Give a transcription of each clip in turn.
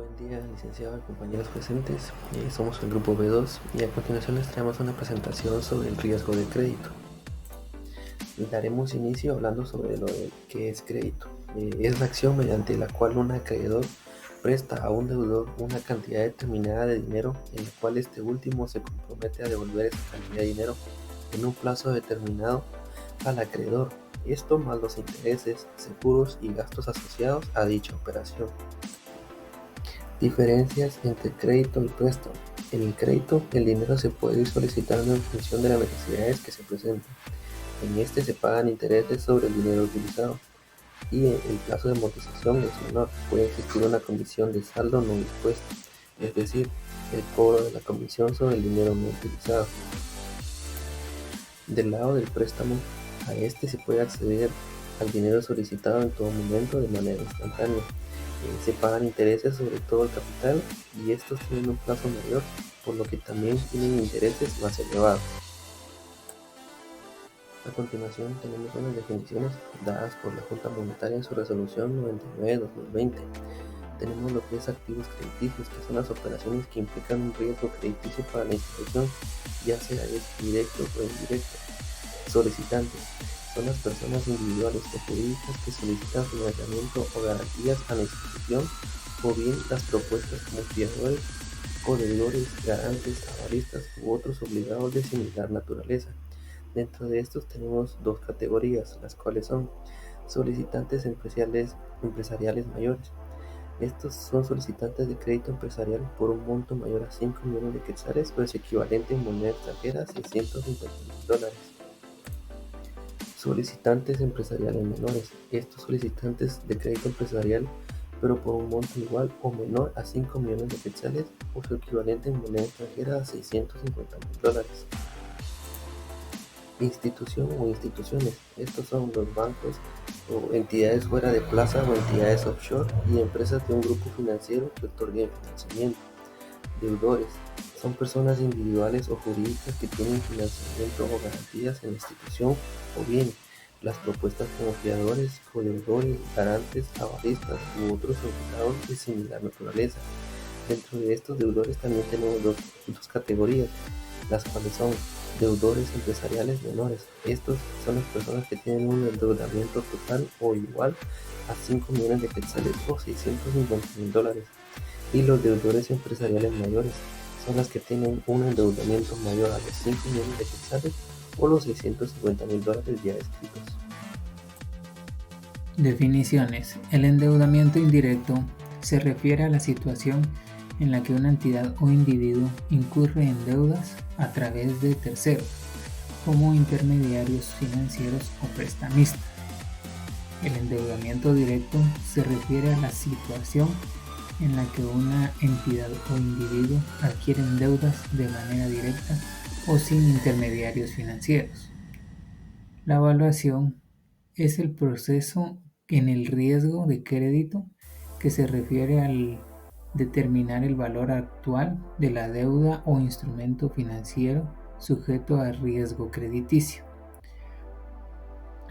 Buen día, licenciado y compañeros presentes. Somos el grupo B2 y a continuación les traemos una presentación sobre el riesgo de crédito. Daremos inicio hablando sobre lo de qué es crédito. Es la acción mediante la cual un acreedor presta a un deudor una cantidad determinada de dinero en la cual este último se compromete a devolver esa cantidad de dinero en un plazo determinado al acreedor. Esto más los intereses, seguros y gastos asociados a dicha operación. Diferencias entre crédito y préstamo. En el crédito, el dinero se puede ir solicitando en función de las necesidades que se presenten. En este se pagan intereses sobre el dinero utilizado y el plazo de amortización es menor. Puede existir una comisión de saldo no dispuesto, es decir, el cobro de la comisión sobre el dinero no utilizado. Del lado del préstamo, a este se puede acceder al dinero solicitado en todo momento de manera instantánea. Se pagan intereses sobre todo el capital y estos tienen un plazo mayor, por lo que también tienen intereses más elevados. A continuación tenemos unas definiciones dadas por la Junta Monetaria en su resolución 99/2020. Tenemos lo que es activos crediticios, que son las operaciones que implican un riesgo crediticio para la institución, ya sea directo o indirecto. Solicitantes son las personas individuales o jurídicas que solicitan financiamiento o garantías a la institución, o bien las propuestas como fiadores, codeudores, garantes, avalistas u otros obligados de similar naturaleza. Dentro de estos tenemos dos categorías, las cuales son solicitantes empresariales mayores. Estos son solicitantes de crédito empresarial por un monto mayor a 5 millones de quetzales o es equivalente en moneda extranjera a $650,000. Solicitantes empresariales menores. Estos solicitantes de crédito empresarial, pero por un monto igual o menor a 5 millones de quetzales o su equivalente en moneda extranjera a $650,000. Institución o instituciones. Estos son los bancos o entidades fuera de plaza o entidades offshore y empresas de un grupo financiero que otorguen financiamiento. Deudores. Son personas individuales o jurídicas que tienen financiamiento o garantías en la institución, o bien las propuestas como fiadores, codeudores, garantes, avalistas u otros obligados de similar naturaleza. Dentro de estos deudores también tenemos dos categorías, las cuales son deudores empresariales menores. Estos son las personas que tienen un endeudamiento total o igual a 5 millones de quetzales o $650,000. Y los deudores empresariales mayores son las que tienen un endeudamiento mayor a los 5 millones de quetzales o los $650,000 ya descritos. Definiciones. El endeudamiento indirecto se refiere a la situación en la que una entidad o individuo incurre en deudas a través de terceros, como intermediarios financieros o prestamistas. El endeudamiento directo se refiere a la situación en la que una entidad o individuo adquieren deudas de manera directa o sin intermediarios financieros. La evaluación es el proceso en el riesgo de crédito que se refiere al determinar el valor actual de la deuda o instrumento financiero sujeto a riesgo crediticio.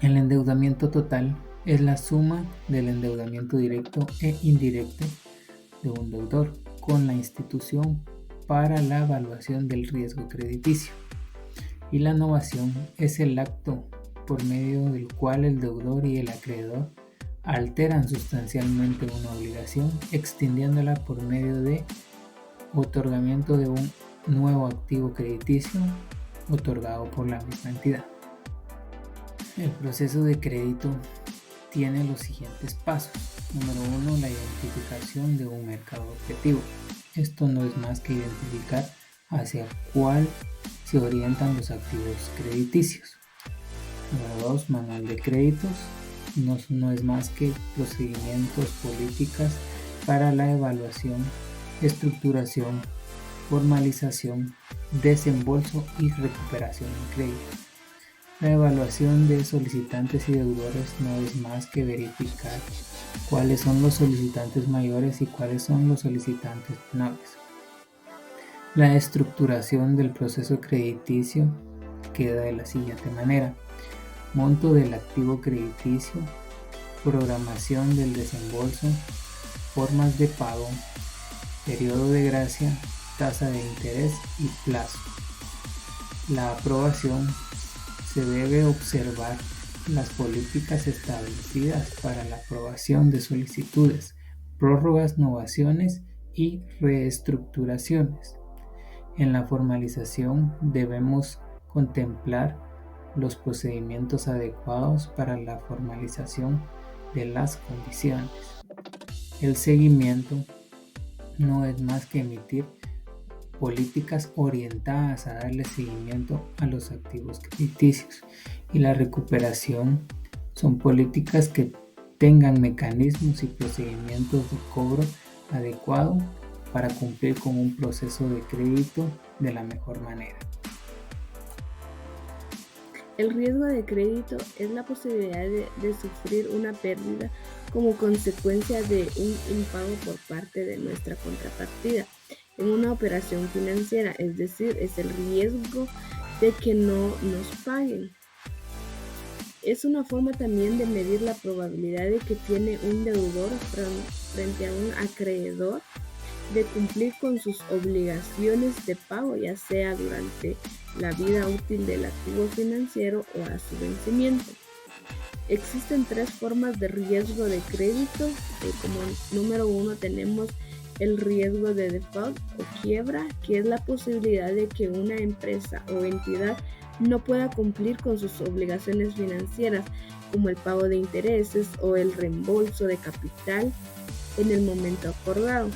El endeudamiento total es la suma del endeudamiento directo e indirecto de un deudor con la institución para la evaluación del riesgo crediticio. Y la novación es el acto por medio del cual el deudor y el acreedor alteran sustancialmente una obligación, extendiéndola por medio de otorgamiento de un nuevo activo crediticio otorgado por la misma entidad. El proceso de crédito tiene los siguientes pasos. Número 1, la identificación de un mercado objetivo. Esto no es más que identificar hacia cuál se orientan los activos crediticios. Número 2, manual de créditos. No es más que procedimientos, políticas para la evaluación, estructuración, formalización, desembolso y recuperación de crédito. La evaluación de solicitantes y deudores no es más que verificar cuáles son los solicitantes mayores y cuáles son los solicitantes menores. La estructuración del proceso crediticio queda de la siguiente manera: monto del activo crediticio, programación del desembolso, formas de pago, periodo de gracia, tasa de interés y plazo. La aprobación se debe observar las políticas establecidas para la aprobación de solicitudes, prórrogas, novaciones y reestructuraciones. En la formalización debemos contemplar los procedimientos adecuados para la formalización de las condiciones. El seguimiento no es más que emitir políticas orientadas a darle seguimiento a los activos crediticios, y la recuperación son políticas que tengan mecanismos y procedimientos de cobro adecuado para cumplir con un proceso de crédito de la mejor manera. El riesgo de crédito es la posibilidad de sufrir una pérdida como consecuencia de un impago por parte de nuestra contrapartida en una operación financiera, es decir, es el riesgo de que no nos paguen. Es una forma también de medir la probabilidad de que tiene un deudor frente a un acreedor de cumplir con sus obligaciones de pago, ya sea durante la vida útil del activo financiero o a su vencimiento. Existen 3 formas de riesgo de crédito. Como número 1 tenemos el riesgo de default o quiebra, que es la posibilidad de que una empresa o entidad no pueda cumplir con sus obligaciones financieras, como el pago de intereses o el reembolso de capital en el momento acordado.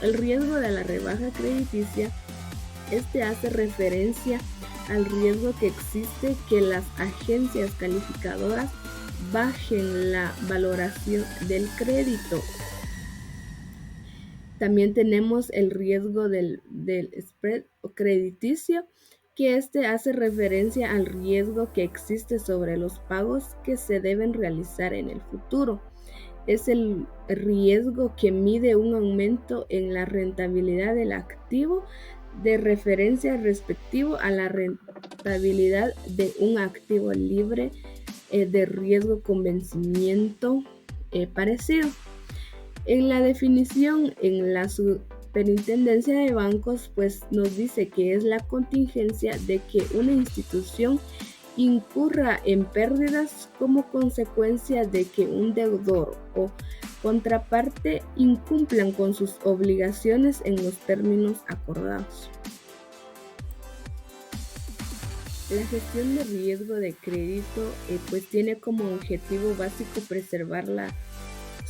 El riesgo de la rebaja crediticia, hace referencia al riesgo que existe que las agencias calificadoras bajen la valoración del crédito. También tenemos el riesgo del spread crediticio, que hace referencia al riesgo que existe sobre los pagos que se deben realizar en el futuro. Es el riesgo que mide un aumento en la rentabilidad del activo de referencia respectivo a la rentabilidad de un activo libre de riesgo con vencimiento parecido. En la definición en la Superintendencia de Bancos, pues nos dice que es la contingencia de que una institución incurra en pérdidas como consecuencia de que un deudor o contraparte incumplan con sus obligaciones en los términos acordados. La gestión de riesgo de crédito pues tiene como objetivo básico preservar la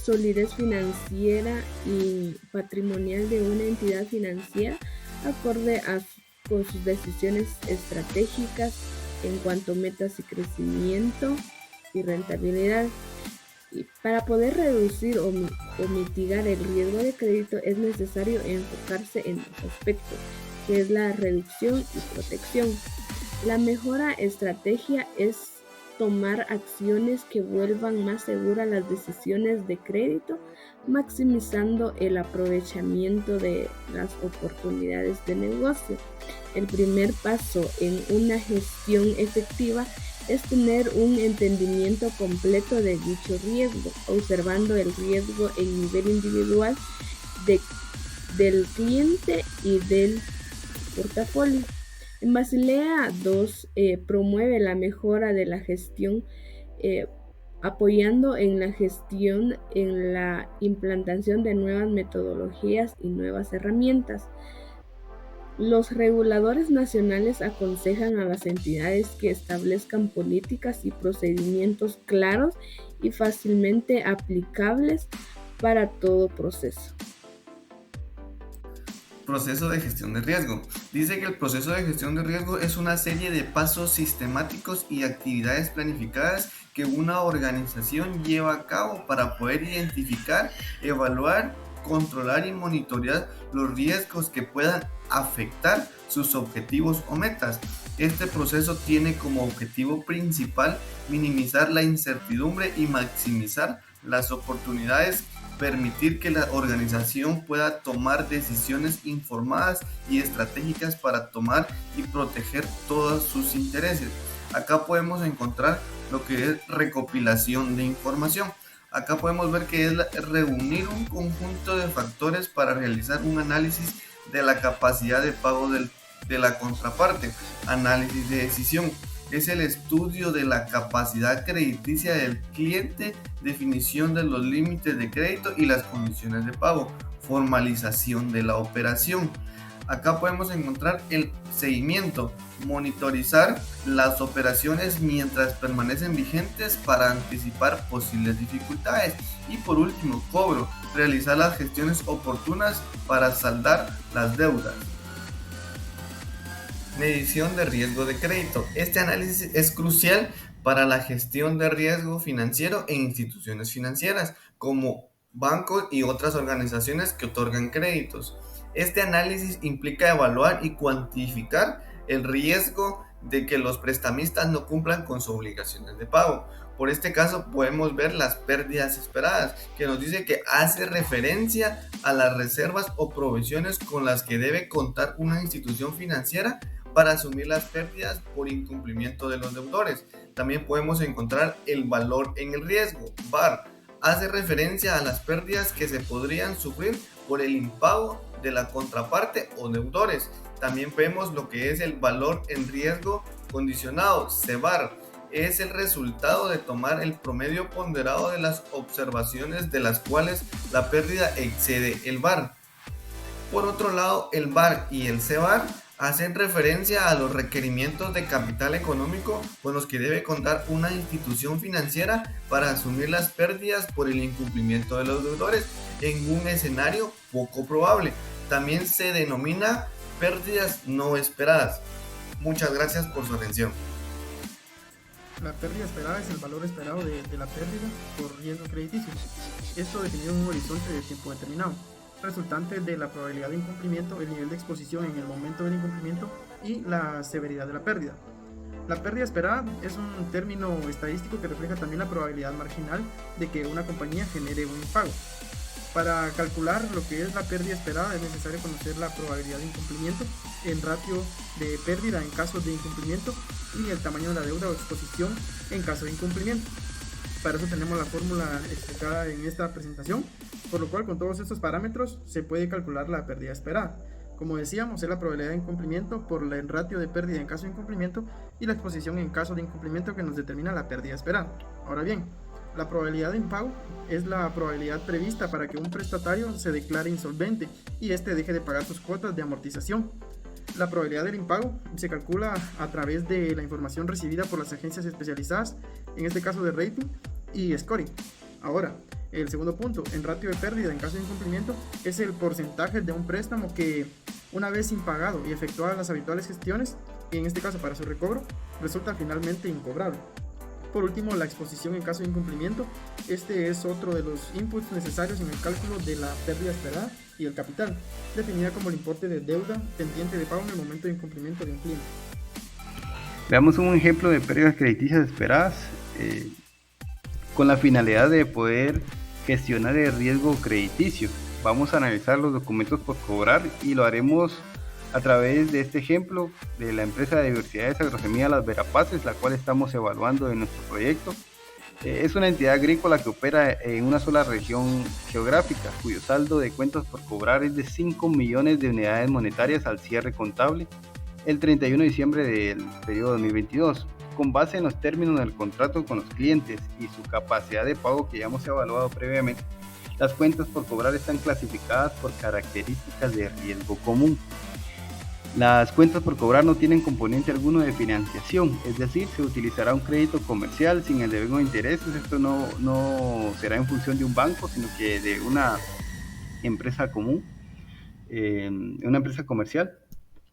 solidez financiera y patrimonial de una entidad financiera acorde con sus decisiones estratégicas en cuanto a metas y crecimiento y rentabilidad. Y para poder reducir o mitigar el riesgo de crédito es necesario enfocarse en dos aspectos, que es la reducción y protección. La mejor estrategia es tomar acciones que vuelvan más seguras las decisiones de crédito, maximizando el aprovechamiento de las oportunidades de negocio. El primer paso en una gestión efectiva es tener un entendimiento completo de dicho riesgo, observando el riesgo en nivel individual del cliente y del portafolio. En Basilea II promueve la mejora de la gestión, apoyando en la gestión en la implantación de nuevas metodologías y nuevas herramientas. Los reguladores nacionales aconsejan a las entidades que establezcan políticas y procedimientos claros y fácilmente aplicables para todo proceso. Proceso de gestión de riesgo. Dice que el proceso de gestión de riesgo es una serie de pasos sistemáticos y actividades planificadas que una organización lleva a cabo para poder identificar, evaluar, controlar y monitorear los riesgos que puedan afectar sus objetivos o metas. Este proceso tiene como objetivo principal minimizar la incertidumbre y maximizar las oportunidades, permitir que la organización pueda tomar decisiones informadas y estratégicas para tomar y proteger todos sus intereses. Acá podemos encontrar lo que es recopilación de información. Acá podemos ver que es reunir un conjunto de factores para realizar un análisis de la capacidad de pago de la contraparte. Análisis de decisión es el estudio de la capacidad crediticia del cliente, definición de los límites de crédito y las condiciones de pago, formalización de la operación. Acá podemos encontrar el seguimiento, monitorizar las operaciones mientras permanecen vigentes para anticipar posibles dificultades. Y por último, cobro, realizar las gestiones oportunas para saldar las deudas. Medición de riesgo de crédito. Este análisis es crucial para la gestión de riesgo financiero en instituciones financieras como bancos y otras organizaciones que otorgan créditos. Este análisis implica evaluar y cuantificar el riesgo de que los prestamistas no cumplan con sus obligaciones de pago. Por este caso podemos ver las pérdidas esperadas, que nos dice que hace referencia a las reservas o provisiones con las que debe contar una institución financiera para asumir las pérdidas por incumplimiento de los deudores. También podemos encontrar el valor en el riesgo, VAR. Hace referencia a las pérdidas que se podrían sufrir por el impago de la contraparte o deudores. También vemos lo que es el valor en riesgo condicionado, CEVAR. Es el resultado de tomar el promedio ponderado de las observaciones de las cuales la pérdida excede el VAR. Por otro lado, el VAR y el CEVAR hacen referencia a los requerimientos de capital económico con los que debe contar una institución financiera para asumir las pérdidas por el incumplimiento de los deudores en un escenario poco probable. También se denomina pérdidas no esperadas. Muchas gracias por su atención. La pérdida esperada es el valor esperado de la pérdida por riesgo crediticio. Esto definido en un horizonte de tiempo determinado, resultante de la probabilidad de incumplimiento, el nivel de exposición en el momento del incumplimiento y la severidad de la pérdida. La pérdida esperada es un término estadístico que refleja también la probabilidad marginal de que una compañía genere un impago. Para calcular lo que es la pérdida esperada es necesario conocer la probabilidad de incumplimiento, el ratio de pérdida en casos de incumplimiento y el tamaño de la deuda o exposición en caso de incumplimiento. Para eso tenemos la fórmula explicada en esta presentación, por lo cual con todos estos parámetros se puede calcular la pérdida esperada. Como decíamos, es la probabilidad de incumplimiento por el ratio de pérdida en caso de incumplimiento y la exposición en caso de incumplimiento que nos determina la pérdida esperada. Ahora bien, la probabilidad de impago es la probabilidad prevista para que un prestatario se declare insolvente y éste deje de pagar sus cuotas de amortización. La probabilidad del impago se calcula a través de la información recibida por las agencias especializadas, en este caso de rating y scoring. Ahora, el segundo punto, el ratio de pérdida en caso de incumplimiento es el porcentaje de un préstamo que, una vez impagado y efectuadas las habituales gestiones, y en este caso para su recobro, resulta finalmente incobrable. Por último, la exposición en caso de incumplimiento. Este es otro de los inputs necesarios en el cálculo de la pérdida esperada y el capital, definida como el importe de deuda pendiente de pago en el momento de incumplimiento de un cliente. Veamos un ejemplo de pérdidas crediticias esperadas con la finalidad de poder gestionar el riesgo crediticio. Vamos a analizar los documentos por cobrar y lo haremos a través de este ejemplo de la empresa de diversidades agrosemilla Las Verapaces, la cual estamos evaluando en nuestro proyecto. Es una entidad agrícola que opera en una sola región geográfica, cuyo saldo de cuentas por cobrar es de 5 millones de unidades monetarias al cierre contable el 31 de diciembre del periodo 2022. Con base en los términos del contrato con los clientes y su capacidad de pago que ya hemos evaluado previamente, las cuentas por cobrar están clasificadas por características de riesgo común. Las cuentas por cobrar no tienen componente alguno de financiación, es decir, se utilizará un crédito comercial sin el devengo de intereses. Esto no será en función de un banco, sino que de una empresa común, una empresa comercial.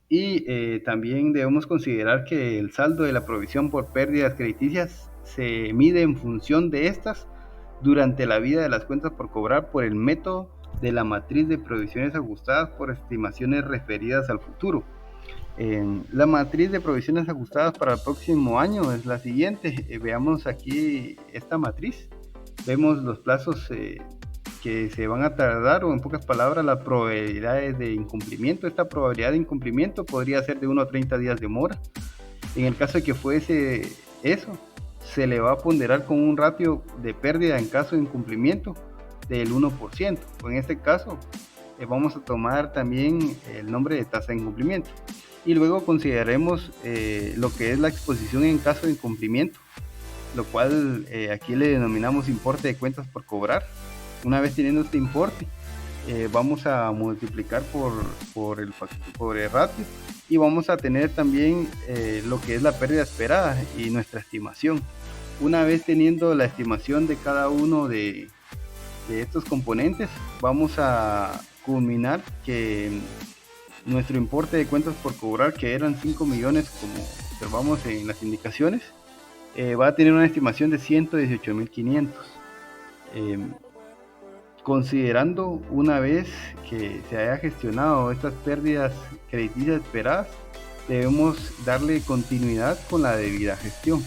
Y también debemos considerar que el saldo de la provisión por pérdidas crediticias se mide en función de estas durante la vida de las cuentas por cobrar por el método de la matriz de provisiones ajustadas por estimaciones referidas al futuro. La matriz de provisiones ajustadas para el próximo año es la siguiente. Veamos aquí esta matriz. Vemos los plazos que se van a tardar, o en pocas palabras, las probabilidades de incumplimiento. Esta probabilidad de incumplimiento podría ser de 1 a 30 días de mora. En el caso de que fuese eso, se le va a ponderar con un ratio de pérdida en caso de incumplimiento del 1%. En este caso vamos a tomar también el nombre de tasa de incumplimiento. Y luego consideraremos lo que es la exposición en caso de incumplimiento, lo cual aquí le denominamos importe de cuentas por cobrar. Una vez teniendo este importe, vamos a multiplicar por el ratio y vamos a tener también lo que es la pérdida esperada y nuestra estimación. Una vez teniendo la estimación de cada uno de estos componentes, vamos a culminar que nuestro importe de cuentas por cobrar, que eran 5 millones como observamos en las indicaciones, va a tener una estimación de 118.500. Considerando una vez que se haya gestionado estas pérdidas crediticias esperadas, debemos darle continuidad con la debida gestión.